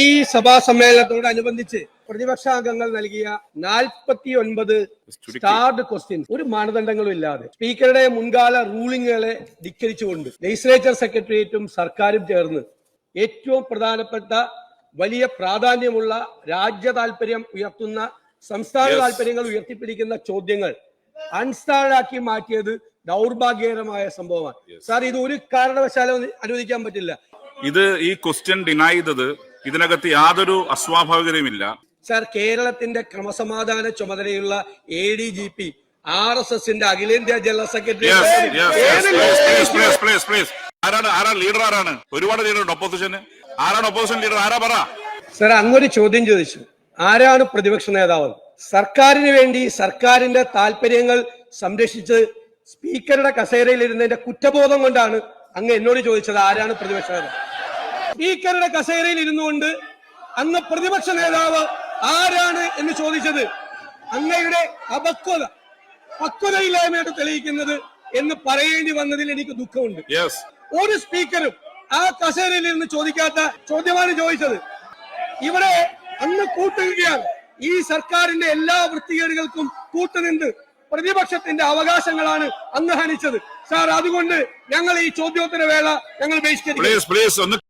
ഈ സഭാ സമ്മേളനത്തോടനുബന്ധിച്ച് പ്രതിപക്ഷാംഗങ്ങൾ നൽകിയ 49 സ്റ്റാർഡ് ക്വസ്റ്റ്യൻസ് ഒരു മാനദണ്ഡങ്ങളും ഇല്ലാതെ സ്പീക്കറുടെ മുൻകാല റൂളിങ്ങുകളെ ധിക്കരിച്ചുകൊണ്ട് ലെജിസ്ലേച്ചർ സെക്രട്ടേറിയറ്റും സർക്കാരും ചേർന്ന് ഏറ്റവും പ്രധാനപ്പെട്ട വലിയ പ്രാധാന്യമുള്ള രാജ്യ താല്പര്യം ഉയർത്തുന്ന സംസ്ഥാന താല്പര്യങ്ങൾ ഉയർത്തിപ്പിടിക്കുന്ന ചോദ്യങ്ങൾ അൺസ്റ്റാർഡാക്കി മാറ്റിയത് ദൗർഭാഗ്യകരമായ സംഭവമാണ്. സാർ, ഇത് ഒരു കാരണവശാലും അനുവദിക്കാൻ പറ്റില്ല. ഇത് ഈ ക്വസ്റ്റ്യൻ ഡിനൈ ചെയ്തത് ഇതിനകത്ത് യാതൊരു അസ്വാഭാവികതയുമില്ല. സാർ, കേരളത്തിന്റെ ക്രമസമാധാന ചുമതലയുള്ള ADGP RSSന്റെ അഖിലേന്ത്യാ ജനറൽ സെക്രട്ടറി ആരാണ് ലീഡർ? ആരാണ്? ഒരുപാട് ലീഡർ ഓപ്പോസിഷന്. ആരാണ് ഓപ്പോസിഷൻ ലീഡർ? ആരാ പറ. സാർ, അങ്ങൊരു ചോദ്യം ചോദിച്ചു, ആരാണ് പ്രതിപക്ഷ നേതാവ്? സർക്കാരിന് വേണ്ടി സർക്കാരിന്റെ താല്പര്യങ്ങൾ സംരക്ഷിച്ച് സ്പീക്കറുടെ കസേരയിൽ ഇരുന്നതിന്റെ കുറ്റബോധം കൊണ്ടാണ് അങ്ങ് എന്നോട് ചോദിച്ചത് ആരാണ് പ്രതിപക്ഷ നേതാവ്. സ്പീക്കറുടെ കസേരയിൽ ഇരുന്നുകൊണ്ട് അങ്ങ് പ്രതിപക്ഷ നേതാവ് ആരാണ് എന്ന് ചോദിച്ചത് അങ്ങയുടെ പക്വതയില്ലായ്മയായിട്ട് തെളിയിക്കുന്നത് എന്ന് പറയേണ്ടി വന്നതിൽ എനിക്ക് ദുഃഖമുണ്ട്. ഒരു സ്പീക്കറും ആ കസേരയിൽ ഇരുന്ന് ചോദിക്കാത്ത ചോദ്യമാണ് ചോദിച്ചത്. ഇവിടെ അങ്ങ് കൂട്ടുകയാണ്. ഈ സർക്കാരിന്റെ എല്ലാ വൃത്തികേടുകൾക്കും കൂട്ടുനിന്ന് പ്രതിപക്ഷത്തിന്റെ അവകാശങ്ങളാണ് അങ്ങ് ഹനിച്ചത്. സാർ, അതുകൊണ്ട് ഞങ്ങൾ ഈ ചോദ്യോത്തര വേള ഞങ്ങൾ ബഹിഷ്കരിക്കും.